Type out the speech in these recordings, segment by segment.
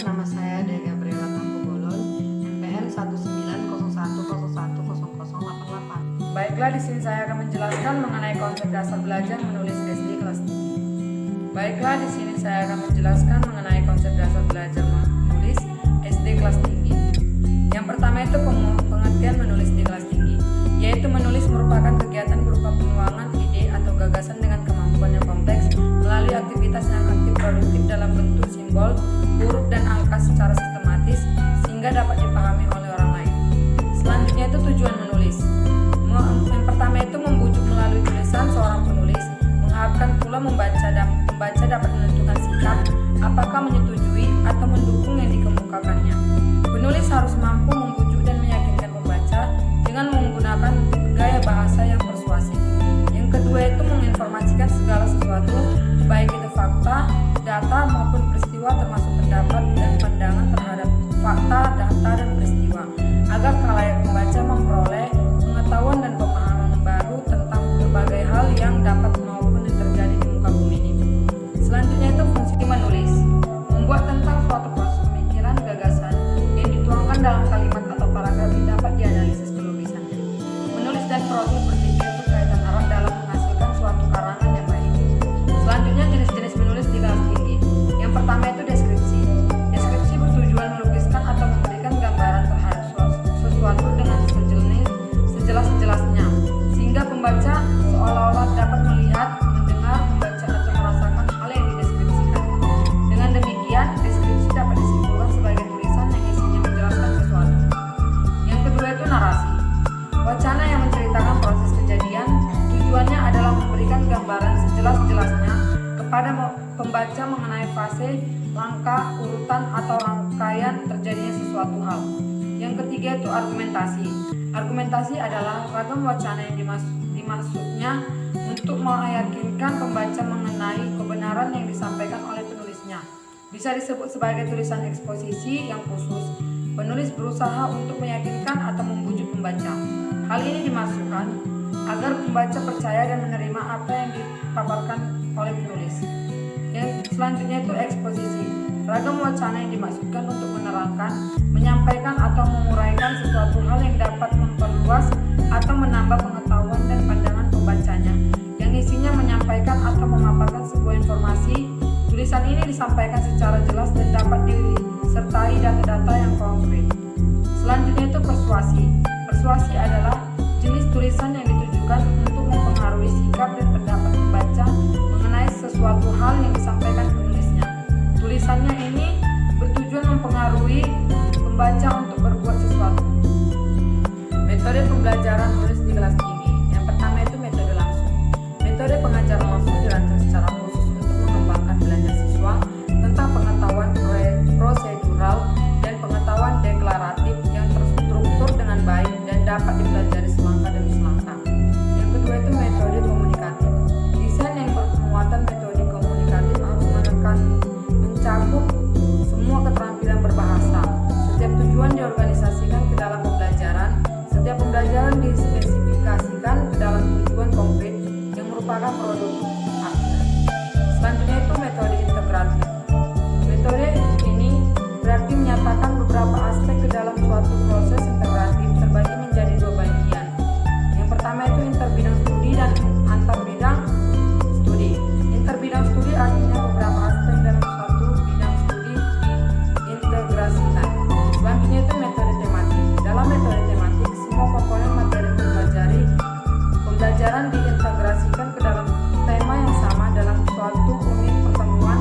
nama saya Dea Gabriela Tampubolon, NPM 19010100088. Baiklah, di sini saya akan menjelaskan mengenai konsep dasar belajar menulis SD kelas tinggi. Baiklah, di sini saya akan menjelaskan mengenai konsep dasar belajar menulis SD kelas tinggi. Yang pertama itu pengertian menulis di kelas tinggi, yaitu menulis merupakan kegiatan berupa penuangan ide atau gagasan dengan kemampuan yang kompleks melalui aktivitas yang aktif produktif dalam bentuk simbol, huruf dan angka secara sistematis sehingga dapat dipahami oleh orang lain. Selanjutnya itu tujuan menulis. Yang pertama itu membujuk melalui tulisan seorang penulis, mengharapkan pula membaca dapat menentukan sikap apakah menyetujui atau mendukung yang dikemukakannya. Penulis harus mampu membujuk dan meyakinkan pembaca dengan menggunakan gaya bahasa yang persuasif. Yang kedua itu menginformasikan segala sesuatu, baik itu fakta, data maupun peristiwa, termasuk pendapat dan pandangan terhadap fakta, data dan peristiwa, agar khalayak pembaca memperoleh pengetahuan dan pemahaman baru tentang berbagai hal yang dapat maupun yang terjadi di muka bumi ini. Selanjutnya itu fungsi menulis, membuat tentang suatu proses pemikiran, gagasan yang dituangkan dalam kalimat atau paragraf yang dapat dianalisis penulisannya. Menulis dan proses berpikir berkaitan erat dalam menghasilkan suatu karangan yang baik. Selanjutnya jenis-jenis menulis di kelas tinggi. Yang pertama itu deskripsi. Deskripsi bertujuan melukiskan atau memberikan gambaran terhadap sesuatu dengan sejelas-jelasnya, sehingga pembaca seolah-olah dapat melihat, mendengar, membaca atau merasakan hal yang dideskripsikan. Dengan demikian, deskripsi dapat disimpulkan sebagai tulisan yang isinya menjelaskan sesuatu. Yang kedua itu narasi. Wacana yang menceritakan proses kejadian, tujuannya adalah memberikan gambaran sejelas-jelasnya kepada pembaca mengenai fase, langkah, urutan atau rangkaian terjadinya sesuatu hal. Yang ketiga itu argumentasi. Argumentasi adalah ragam wacana yang dimaksudnya untuk meyakinkan pembaca mengenai kebenaran yang disampaikan oleh penulisnya. Bisa disebut sebagai tulisan eksposisi yang khusus. Penulis berusaha untuk meyakinkan atau membujuk pembaca. Hal ini dimasukkan agar pembaca percaya dan menerima apa yang dipaparkan oleh penulis. Yang selanjutnya itu eksposisi. Ragam wacana yang dimaksudkan untuk menerangkan, menyampaikan atau menguraikan sesuatu hal yang dapat memperluas atau menambah pengetahuan dan pandangan pembacanya, yang isinya menyampaikan atau memaparkan sebuah informasi. Tulisan ini disampaikan secara jelas dan dapat disertai data-data yang konkret. Selanjutnya itu persuasi. Persuasi adalah jenis tulisan yang ditujukan untuk mempengaruhi sikap dan pendapat pembaca mengenai sesuatu hal yang disampaikan penulisnya. Tulisannya ini bertujuan mempengaruhi pembaca untuk berbuat sesuatu. Metode pembelajaran menulis di kelas tinggi. Yang pertama itu metode langsung. Metode pengajaran langsung dirancang secara khusus untuk mengembangkan belajar siswa tentang pengetahuan prosedural dan pengetahuan deklaratif yang terstruktur dengan baik dan dapat dipelajari selangkah demi selangkah. Yang kedua itu metode komunikatif. Desain yang bermuatan metode komunikatif harus mencakup semua keterampilan berbahasa. Setiap tujuan diorganisasikan ke dalam pembelajaran. Setiap pembelajaran dispesifikasikan ke dalam tujuan konkret yang merupakan produk akhir. Selanjutnya itu metode integratif. Metode ini berarti menyatakan beberapa aspek ke dalam suatu proses integratif terbagi menjadi dua bagian. Yang pertama itu interbidang studi dan antarbidang studi. Interbidang studi artinya beberapa aspek dalam suatu bidang studi diintegrasikan. Selanjutnya itu metode tematik. Dalam metode tematik, semua komponen materi pembelajaran diintegrasikan ke dalam tema yang sama dalam suatu unit pertemuan.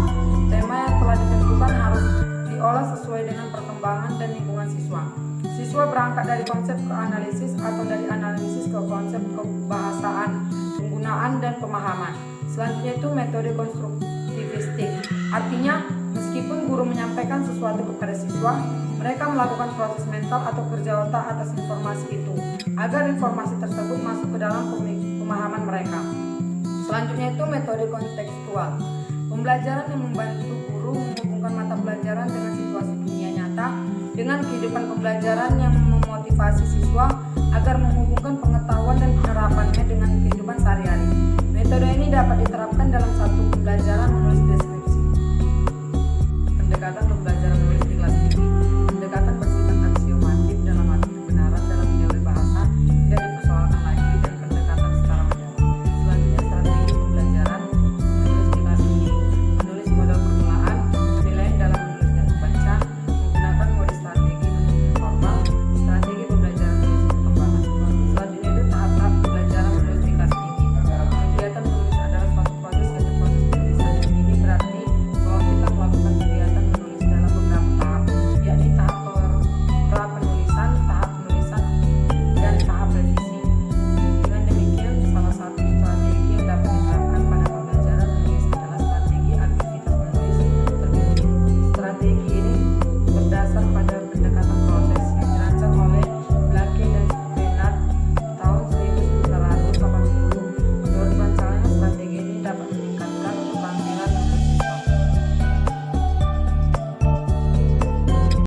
Tema yang telah ditentukan harus diolah sesuai dengan perkembangan dan lingkungan siswa. Siswa berangkat dari konsep ke analisis atau dari analisis ke konsep kebahasaan, penggunaan dan pemahaman. Selanjutnya itu metode konstruktivistik. Artinya, meskipun guru menyampaikan sesuatu kepada siswa, mereka melakukan proses mental atau kerja otak atas informasi itu, agar informasi tersebut masuk ke dalam pemahaman mereka. Selanjutnya itu metode kontekstual. Pembelajaran yang membantu guru menghubungkan mata pelajaran dengan situasi dunia nyata, dengan kehidupan pembelajaran yang memotivasi siswa agar menghubungkan pengetahuan dan penerapannya dengan kehidupan sehari-hari. Metode ini dapat diterapkan dalam satu pembelajaran